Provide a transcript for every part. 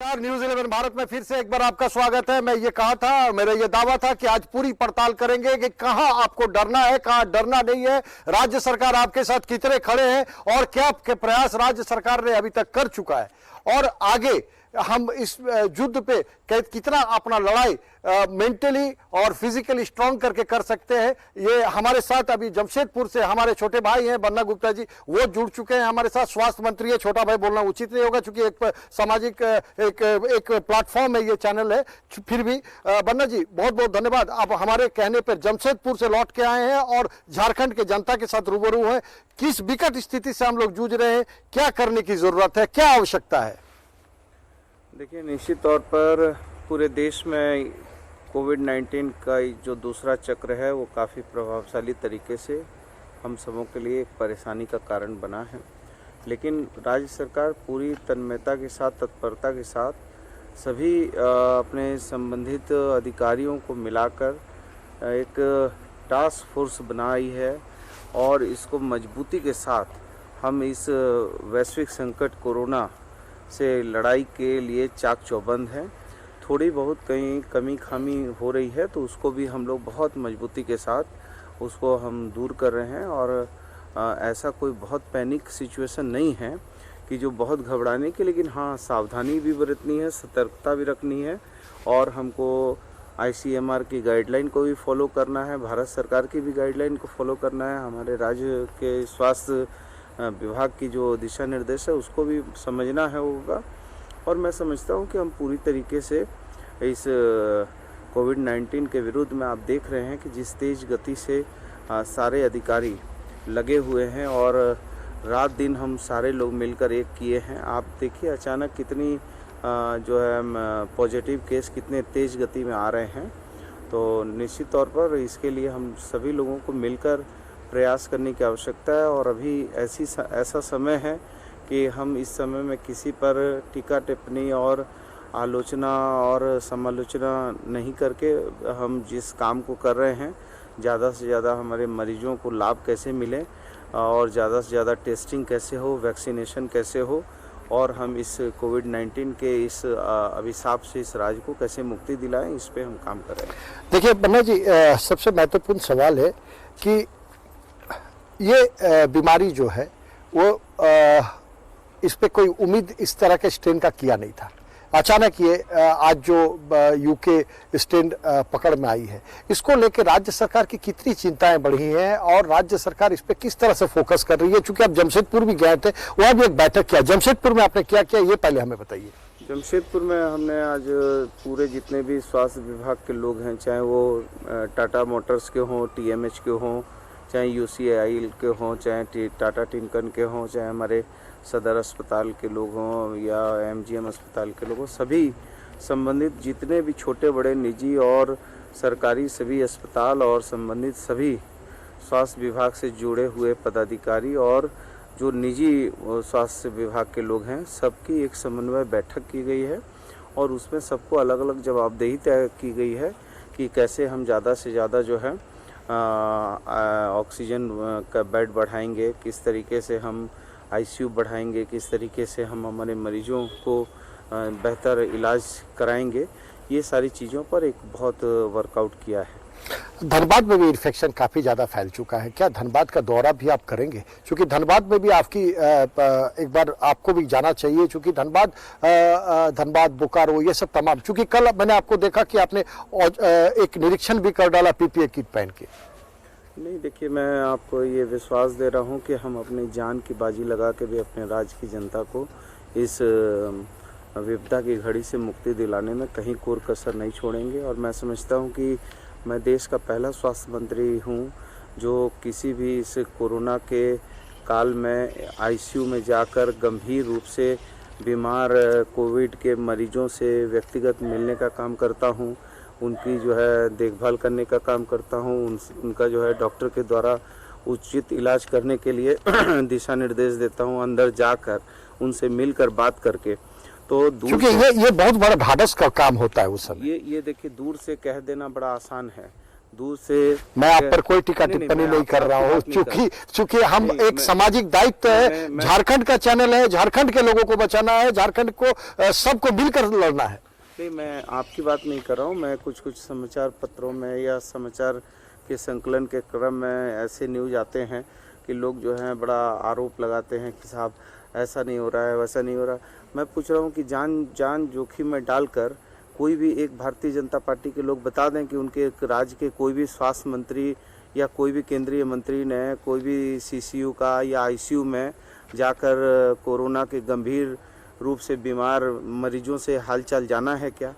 News 11 Bharat में फिर से एक बार आपका स्वागत है। मैं ये कहा था, मेरा ये दावा था कि आज पूरी पड़ताल करेंगे कि कहां आपको डरना है, कहां डरना नहीं है, राज्य सरकार आपके साथ कितने खड़े हैं और क्या के प्रयास राज्य सरकार ने अभी तक कर चुका है और आगे हम इस युद्ध पे कितना अपना लड़ाई मेंटली और फिजिकली स्ट्रांग करके कर सकते हैं। ये हमारे साथ अभी जमशेदपुर से हमारे छोटे भाई हैं बन्ना गुप्ता जी, वो जुड़ चुके हैं हमारे साथ। स्वास्थ्य मंत्री है, छोटा भाई बोलना उचित नहीं होगा क्योंकि एक सामाजिक एक प्लेटफॉर्म है, ये चैनल है। फिर भी बन्ना जी बहुत बहुत धन्यवाद, आप हमारे कहने पर जमशेदपुर से लौट के आए हैं और झारखंड के जनता के साथ रूबरू हैं। किस विकट स्थिति से हम लोग जूझ रहे हैं, क्या करने की जरूरत है, क्या आवश्यकता है? देखिए, निश्चित तौर पर पूरे देश में कोविड-19 का जो दूसरा चक्र है वो काफ़ी प्रभावशाली तरीके से हम सबों के लिए एक परेशानी का कारण बना है। लेकिन राज्य सरकार पूरी तन्मयता के साथ, तत्परता के साथ सभी अपने संबंधित अधिकारियों को मिलाकर एक टास्क फोर्स बनाई है और इसको मजबूती के साथ हम इस वैश्विक संकट कोरोना से लड़ाई के लिए चाक चौबंद हैं। थोड़ी बहुत कहीं कमी खामी हो रही है तो उसको भी हम लोग बहुत मजबूती के साथ उसको हम दूर कर रहे हैं और ऐसा कोई बहुत पैनिक सिचुएशन नहीं है कि जो बहुत घबराने की, लेकिन हाँ सावधानी भी बरतनी है, सतर्कता भी रखनी है और हमको ICMR की गाइडलाइन को भी फॉलो करना है, भारत सरकार की भी गाइडलाइन को फॉलो करना है, हमारे राज्य के स्वास्थ्य विभाग की जो दिशा निर्देश है उसको भी समझना है होगा। और मैं समझता हूँ कि हम पूरी तरीके से इस कोविड-19 के विरुद्ध में आप देख रहे हैं कि जिस तेज़ गति से सारे अधिकारी लगे हुए हैं और रात दिन हम सारे लोग मिलकर एक किए हैं। आप देखिए अचानक कितनी जो है पॉजिटिव केस कितने तेज़ गति में आ रहे हैं। तो निश्चित तौर पर इसके लिए हम सभी लोगों को मिलकर प्रयास करने की आवश्यकता है और अभी ऐसा समय है कि हम इस समय में किसी पर टीका टिप्पणी और आलोचना और समालोचना नहीं करके हम जिस काम को कर रहे हैं, ज़्यादा से ज़्यादा हमारे मरीजों को लाभ कैसे मिले और ज़्यादा से ज़्यादा टेस्टिंग कैसे हो, वैक्सीनेशन कैसे हो और हम इस कोविड-19 के इस अभिशाप से इस राज्य को कैसे मुक्ति दिलाएं, इस पे हम काम कर रहे हैं। देखिए बन्ना जी, सबसे महत्वपूर्ण सवाल है कि ये बीमारी जो है वो इस पे कोई उम्मीद इस तरह के स्ट्रेन का किया नहीं था। अचानक ये आज जो यूके स्ट्रेन पकड़ में आई है, इसको लेकर राज्य सरकार की कितनी चिंताएं बढ़ी हैं और राज्य सरकार इस पे किस तरह से फोकस कर रही है? क्योंकि आप जमशेदपुर भी गए थे, वहाँ भी एक बैठक किया। जमशेदपुर में आपने क्या किया, ये पहले हमें बताइए। जमशेदपुर में हमने आज पूरे जितने भी स्वास्थ्य विभाग के लोग हैं, चाहे वो टाटा मोटर्स के हों, TMH के हों, चाहे UCIL के हों, चाहे टाटा टिंकन के हों, चाहे हमारे सदर अस्पताल के लोग हों या MGM अस्पताल के लोग हों, सभी संबंधित जितने भी छोटे बड़े निजी और सरकारी सभी अस्पताल और संबंधित सभी स्वास्थ्य विभाग से जुड़े हुए पदाधिकारी और जो निजी स्वास्थ्य विभाग के लोग हैं, सबकी एक समन्वय बैठक की गई है और उसमें सबको अलग अलग जवाबदेही तय की गई है कि कैसे हम ज़्यादा से ज़्यादा जो है ऑक्सीजन का बेड बढ़ाएंगे, किस तरीके से हम ICU बढ़ाएंगे, किस तरीके से हम हमारे मरीजों को बेहतर इलाज कराएंगे। ये सारी चीज़ों पर एक बहुत वर्कआउट किया है। धनबाद में भी इन्फेक्शन काफ़ी ज़्यादा फैल चुका है, क्या धनबाद का दौरा भी आप करेंगे? क्योंकि धनबाद में भी आपकी एक बार आपको भी जाना चाहिए, क्योंकि धनबाद बोकारो ये सब तमाम, क्योंकि कल मैंने आपको देखा कि आपने एक निरीक्षण भी कर डाला PPE किट पहन के। नहीं, देखिए मैं आपको ये विश्वास दे रहा हूँ कि हम अपनी जान की बाजी लगा के भी अपने राज्य की जनता को इस विपदा की घड़ी से मुक्ति दिलाने में कहीं कोर कसर नहीं छोड़ेंगे। और मैं समझता हूँ कि मैं देश का पहला स्वास्थ्य मंत्री हूँ जो किसी भी इस कोरोना के काल में ICU में जाकर गंभीर रूप से बीमार कोविड के मरीजों से व्यक्तिगत मिलने का काम करता हूँ, उनकी जो है देखभाल करने का काम करता हूँ, उनका जो है डॉक्टर के द्वारा उचित इलाज करने के लिए दिशा निर्देश देता हूँ, अंदर जाकर उनसे मिलकर बात करके। तो दूर क्योंकि ये बहुत बड़ा ढाढ़स का काम होता है उस समय। ये देखिए, दूर से कह देना बड़ा आसान है, दूर से मैं आप पर कोई टीका नहीं, टिप्पणी मैं नहीं कर आपकी रहा हूँ, बात नहीं कर चूंकि हम नहीं, एक सामाजिक दायित्व है, झारखंड का चैनल है, झारखंड के लोगों को बचाना है, झारखंड को सबको मिलकर लड़ना है। नहीं, मैं आपकी बात नहीं कर रहा हूँ। मैं कुछ समाचार पत्रों में या समाचार के संकलन के क्रम में ऐसे न्यूज आते हैं कि लोग जो हैं बड़ा आरोप लगाते हैं कि साहब ऐसा नहीं हो रहा है, वैसा नहीं हो रहा। मैं पूछ रहा हूँ कि जान जोखिम में डालकर कोई भी एक भारतीय जनता पार्टी के लोग बता दें कि उनके राज्य के कोई भी स्वास्थ्य मंत्री या कोई भी केंद्रीय मंत्री ने कोई भी सीसीयू का या आईसीयू में जाकर कोरोना के गंभीर रूप से बीमार मरीजों से हालचाल जाना है क्या?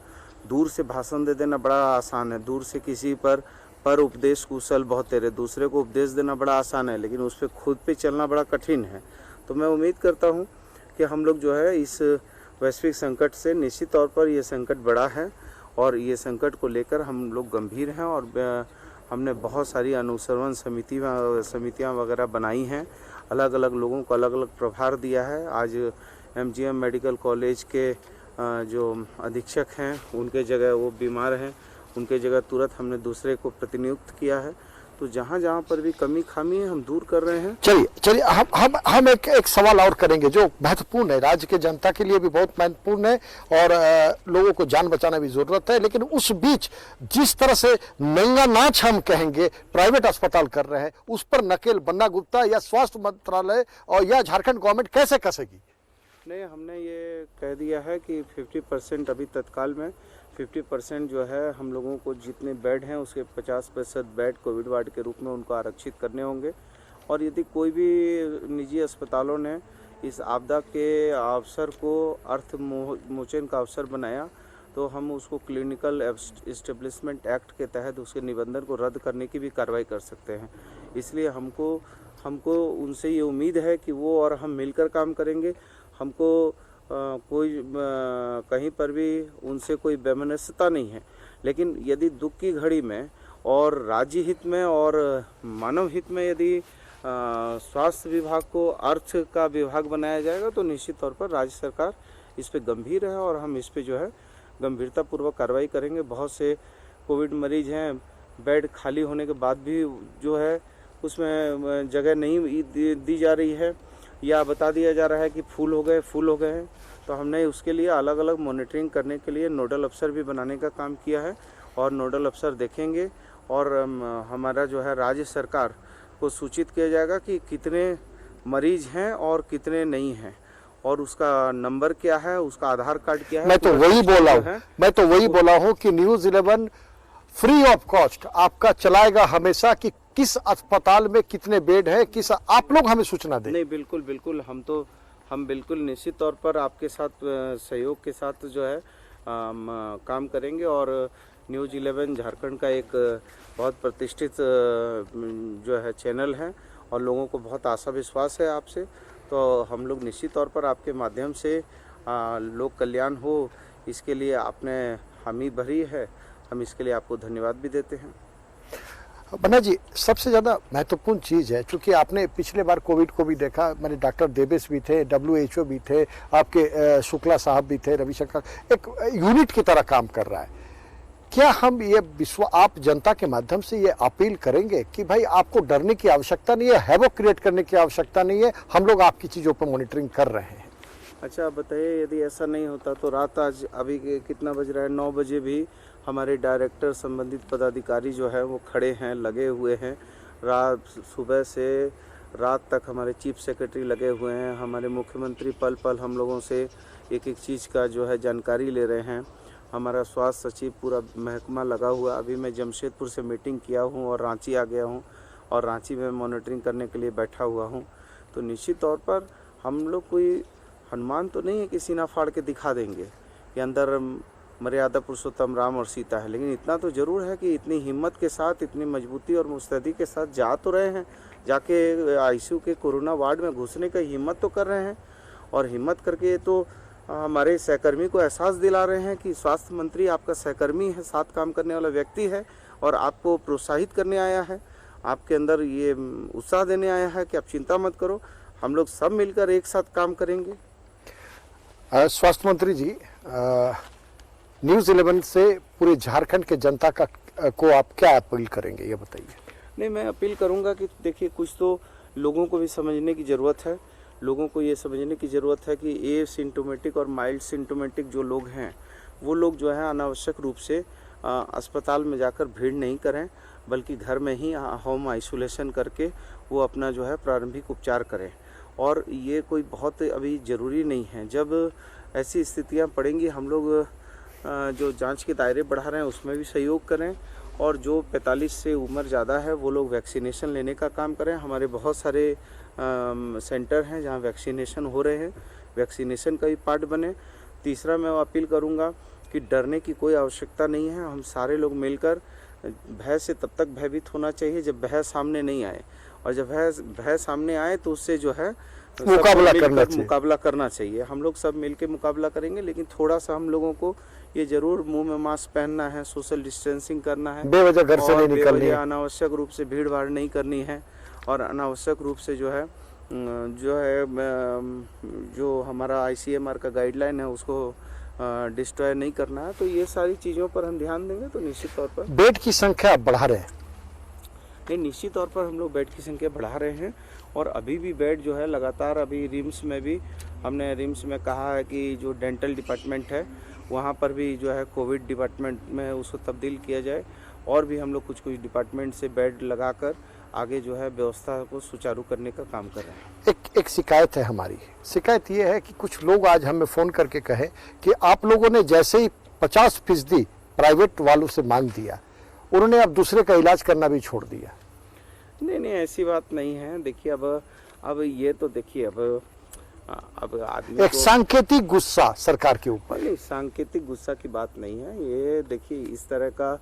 दूर से भाषण दे देना बड़ा आसान है, दूर से किसी पर उपदेश कुशल बहुत तेरे, दूसरे को उपदेश देना बड़ा आसान है, लेकिन उस पर खुद पे चलना बड़ा कठिन है। तो मैं उम्मीद करता हूँ कि हम लोग जो है इस वैश्विक संकट से, निश्चित तौर पर ये संकट बड़ा है और ये संकट को लेकर हम लोग गंभीर हैं और हमने बहुत सारी अनुसरण समितियाँ वगैरह बनाई हैं, अलग अलग लोगों को अलग अलग प्रभार दिया है। आज एमजीएम मेडिकल कॉलेज के जो अधीक्षक हैं उनके जगह वो बीमार हैं, उनके जगह तुरंत हमने दूसरे को प्रतिनियुक्त किया है। तो जहाँ जहाँ पर भी कमी खामी है हम दूर कर रहे हैं। चलिए हम एक सवाल और करेंगे जो महत्वपूर्ण है, राज्य के जनता के लिए भी बहुत महत्वपूर्ण है और लोगों को जान बचाना भी जरूरत है। लेकिन उस बीच जिस तरह से नंगा नाच हम कहेंगे प्राइवेट अस्पताल कर रहे हैं, उस पर नकेल बन्ना गुप्ता या स्वास्थ्य मंत्रालय और या झारखंड गवर्नमेंट कैसे कसेगी? नहीं, हमने ये कह दिया है कि 50% अभी तत्काल में 50% जो है हम लोगों को जितने बेड हैं उसके 50% बेड कोविड वार्ड के रूप में उनको आरक्षित करने होंगे। और यदि कोई भी निजी अस्पतालों ने इस आपदा के अवसर को अर्थ मोचन का अवसर बनाया तो हम उसको क्लिनिकल एस्टेब्लिशमेंट एक्ट के तहत उसके निबंधन को रद्द करने की भी कार्रवाई कर सकते हैं। इसलिए हमको उनसे ये उम्मीद है कि वो और हम मिलकर काम करेंगे। हमको कोई कहीं पर भी उनसे कोई वैमनस्यता नहीं है, लेकिन यदि दुख की घड़ी में और राज्य हित में और मानव हित में यदि स्वास्थ्य विभाग को अर्थ का विभाग बनाया जाएगा तो निश्चित तौर पर राज्य सरकार इस पे गंभीर है और हम इस पे जो है गंभीरतापूर्वक कार्रवाई करेंगे। बहुत से कोविड मरीज हैं, बेड खाली होने के बाद भी जो है उसमें जगह नहीं दी जा रही है या बता दिया जा रहा है कि फुल हो गए हैं। तो हमने उसके लिए अलग अलग मॉनिटरिंग करने के लिए नोडल अफसर भी बनाने का काम किया है और नोडल अफसर देखेंगे और हमारा जो है राज्य सरकार को सूचित किया जाएगा कि कितने मरीज हैं और कितने नहीं हैं और उसका नंबर क्या है, उसका आधार कार्ड क्या है। मैं तो वही बोला हूँ कि न्यूज़ 11 फ्री ऑफ कॉस्ट आपका चलाएगा हमेशा कि किस अस्पताल में कितने बेड है, किस आप लोग हमें सूचना दें। नहीं, बिल्कुल हम बिल्कुल निश्चित तौर पर आपके साथ सहयोग के साथ जो है काम करेंगे और न्यूज़ 11 झारखंड का एक बहुत प्रतिष्ठित जो है चैनल है और लोगों को बहुत आशा विश्वास है आपसे। तो हम लोग निश्चित तौर पर आपके माध्यम से लोक कल्याण हो इसके लिए आपने हामी भरी है, हम इसके लिए आपको धन्यवाद भी देते हैं। बन्ना जी, सबसे ज़्यादा महत्वपूर्ण चीज़ है, क्योंकि आपने पिछले बार कोविड को भी देखा, मैंने डॉक्टर देवेश भी थे, WHO भी थे, आपके शुक्ला साहब भी थे, रविशंकर एक यूनिट की तरह काम कर रहा है। क्या हम ये आप जनता के माध्यम से ये अपील करेंगे कि भाई आपको डरने की आवश्यकता नहीं है, हैवॉक क्रिएट करने की आवश्यकता नहीं है, हम लोग आपकी चीज़ों पर मॉनिटरिंग कर रहे हैं? अच्छा, बताइए, यदि ऐसा नहीं होता तो रात आज अभी कितना बज रहा है, 9 बजे भी हमारे डायरेक्टर संबंधित पदाधिकारी जो है वो खड़े हैं, लगे हुए हैं। रात सुबह से रात तक हमारे चीफ सेक्रेटरी लगे हुए हैं, हमारे मुख्यमंत्री पल पल हम लोगों से एक चीज़ का जो है जानकारी ले रहे हैं। हमारा स्वास्थ्य सचिव पूरा महकमा लगा हुआ। अभी मैं जमशेदपुर से मीटिंग किया हूँ और रांची आ गया हूँ और रांची में मॉनिटरिंग करने के लिए बैठा हुआ हूँ। तो निश्चित तौर पर हम लोग कोई हनुमान तो नहीं है कि सीना फाड़ के दिखा देंगे कि अंदर मर्यादा पुरुषोत्तम राम और सीता है, लेकिन इतना तो ज़रूर है कि इतनी हिम्मत के साथ, इतनी मजबूती और मुस्तैदी के साथ जा तो रहे हैं, जाके आईसीयू के कोरोना वार्ड में घुसने का हिम्मत तो कर रहे हैं और हिम्मत करके तो हमारे सहकर्मी को एहसास दिला रहे हैं कि स्वास्थ्य मंत्री आपका सहकर्मी है, साथ काम करने वाला व्यक्ति है और आपको प्रोत्साहित करने आया है, आपके अंदर ये उत्साह देने आया है कि आप चिंता मत करो, हम लोग सब मिलकर एक साथ काम करेंगे। स्वास्थ्य मंत्री जी, न्यूज़ 11 से पूरे झारखंड के जनता का को आप क्या अपील करेंगे, ये बताइए। नहीं, मैं अपील करूंगा कि देखिए, कुछ तो लोगों को भी समझने की ज़रूरत है। लोगों को ये समझने की ज़रूरत है कि ए सिम्टोमेटिक और माइल्ड सिम्टोमेटिक जो लोग हैं, वो लोग जो है अनावश्यक रूप से अस्पताल में जाकर भीड़ नहीं करें, बल्कि घर में ही होम आइसोलेशन करके वो अपना जो है प्रारंभिक उपचार करें। और ये कोई बहुत अभी ज़रूरी नहीं है। जब ऐसी स्थितियां पड़ेंगी, हम लोग जो जांच के दायरे बढ़ा रहे हैं उसमें भी सहयोग करें, और जो 45 से उम्र ज़्यादा है वो लोग वैक्सीनेशन लेने का काम करें। हमारे बहुत सारे सेंटर हैं जहां वैक्सीनेशन हो रहे हैं, वैक्सीनेशन का भी पार्ट बने। तीसरा, मैं अपील करूंगा कि डरने की कोई आवश्यकता नहीं है। हम सारे लोग मिलकर, भय से तब तक भयभीत होना चाहिए जब भय सामने नहीं आए, और जब भय सामने आए तो उससे जो है मुकाबला करना चाहिए। हम लोग सब मिलकर मुकाबला करेंगे, लेकिन थोड़ा सा हम लोगों को ये जरूर मुंह में मास्क पहनना है, सोशल डिस्टेंसिंग करना है, बेवजह घर से नहीं निकलनी है, अनावश्यक रूप से भीड़ भाड़ नहीं करनी है, और अनावश्यक रूप से जो है जो हमारा ICMR का गाइडलाइन है उसको डिस्ट्रॉय नहीं करना है। तो ये सारी चीज़ों पर हम ध्यान देंगे तो निश्चित तौर पर। बेड की संख्या आप बढ़ा रहे हैं? नहीं, निश्चित तौर पर हम लोग बेड की संख्या बढ़ा रहे हैं, और अभी भी बेड जो है लगातार, अभी रिम्स में भी हमने रिम्स में कहा है कि जो डेंटल डिपार्टमेंट है वहाँ पर भी जो है कोविड डिपार्टमेंट में उसको तब्दील किया जाए, और भी हम लोग कुछ डिपार्टमेंट से बेड लगाकर आगे जो है व्यवस्था को सुचारू करने का काम कर रहे हैं। एक शिकायत है, हमारी शिकायत ये है कि कुछ लोग आज हमें फ़ोन करके कहे कि आप लोगों ने जैसे ही 50% प्राइवेट वालों से मांग दिया, उन्होंने अब दूसरे का इलाज करना भी छोड़ दिया। नहीं, ऐसी बात नहीं है। देखिए, अब ये तो देखिए, अब आदमी एक सांकेतिक गुस्सा सरकार के ऊपर। नहीं, सांकेतिक गुस्सा की बात नहीं है। ये देखिए, इस तरह का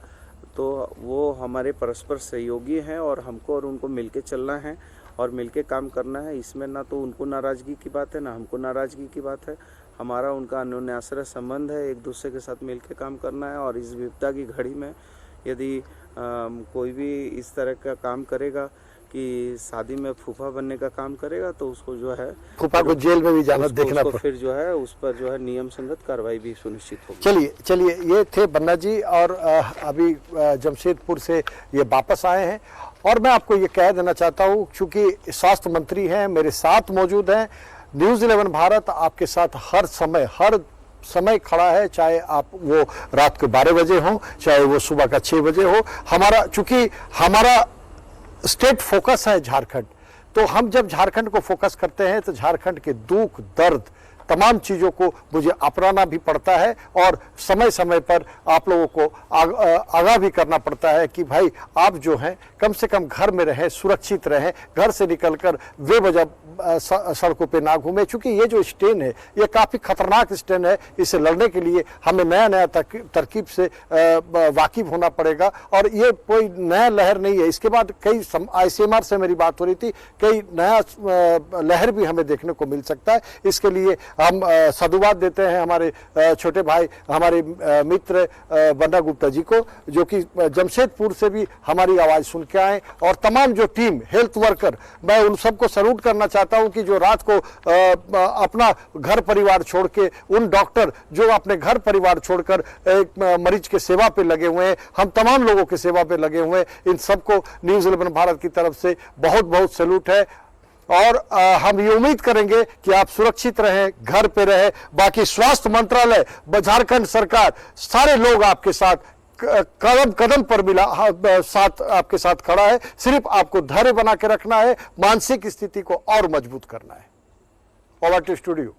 तो वो हमारे परस्पर सहयोगी हैं, और हमको और उनको मिलके चलना है और मिलके काम करना है। इसमें ना तो उनको नाराज़गी की बात है, ना हमको नाराज़गी की बात है। हमारा उनका अन्योन्याश्रय संबंध है, एक दूसरे के साथ मिलके काम करना है। और इस विपदा की घड़ी में यदि कोई भी इस तरह का काम करेगा कि शादी में फूफा बनने का काम करेगा, तो उसको जो है फूफा को जेल में भी जाना देखना पड़ेगा, फिर जो है उस पर जो है नियम संगत कार्रवाई भी सुनिश्चित होगी। चलिए, ये थे बन्ना जी, और अभी जमशेदपुर से ये वापस आए हैं। और मैं आपको ये कह देना चाहता हूँ, चूंकि स्वास्थ्य मंत्री हैं, मेरे साथ मौजूद हैं। न्यूज़ 11 भारत आपके साथ हर समय खड़ा है, चाहे आप वो रात के 12 बजे हो, चाहे वो सुबह का 6 बजे हो। चूंकि हमारा स्टेट फोकस है झारखंड, तो हम जब झारखंड को फोकस करते हैं तो झारखंड के दुख दर्द तमाम चीज़ों को मुझे अपनाना भी पड़ता है, और समय समय पर आप लोगों को आगाह भी करना पड़ता है कि भाई आप जो हैं कम से कम घर में रहें, सुरक्षित रहें, घर से निकलकर बेवजह सड़कों पे ना घूमें। चूंकि ये जो स्ट्रेन है ये काफ़ी खतरनाक स्ट्रेन है, इससे लड़ने के लिए हमें नया तरकीब से वाकिफ होना पड़ेगा। और ये कोई नया लहर नहीं है। इसके बाद कई ICMR से मेरी बात हो रही थी, कई नया लहर भी हमें देखने को मिल सकता है। इसके लिए हम साधुवाद देते हैं हमारे छोटे भाई, हमारे मित्र बन्ना गुप्ता जी को, जो कि जमशेदपुर से भी हमारी आवाज़ सुन के आए। और तमाम जो टीम हेल्थ वर्कर, मैं उन सबको सैल्यूट करना चाहता हूं कि जो रात को अपना घर परिवार छोड़ के, उन डॉक्टर जो अपने घर परिवार छोड़कर एक मरीज के सेवा पे लगे हुए हैं, हम तमाम लोगों के सेवा पे लगे हुए हैं, इन सबको न्यूज़ 11 भारत की तरफ से बहुत बहुत सैल्यूट है। और हम ये उम्मीद करेंगे कि आप सुरक्षित रहें, घर पे रहें। बाकी स्वास्थ्य मंत्रालय, झारखंड सरकार, सारे लोग आपके साथ कदम कदम पर आपके साथ खड़ा है। सिर्फ आपको धैर्य बना के रखना है, मानसिक स्थिति को और मजबूत करना है। Over to studio.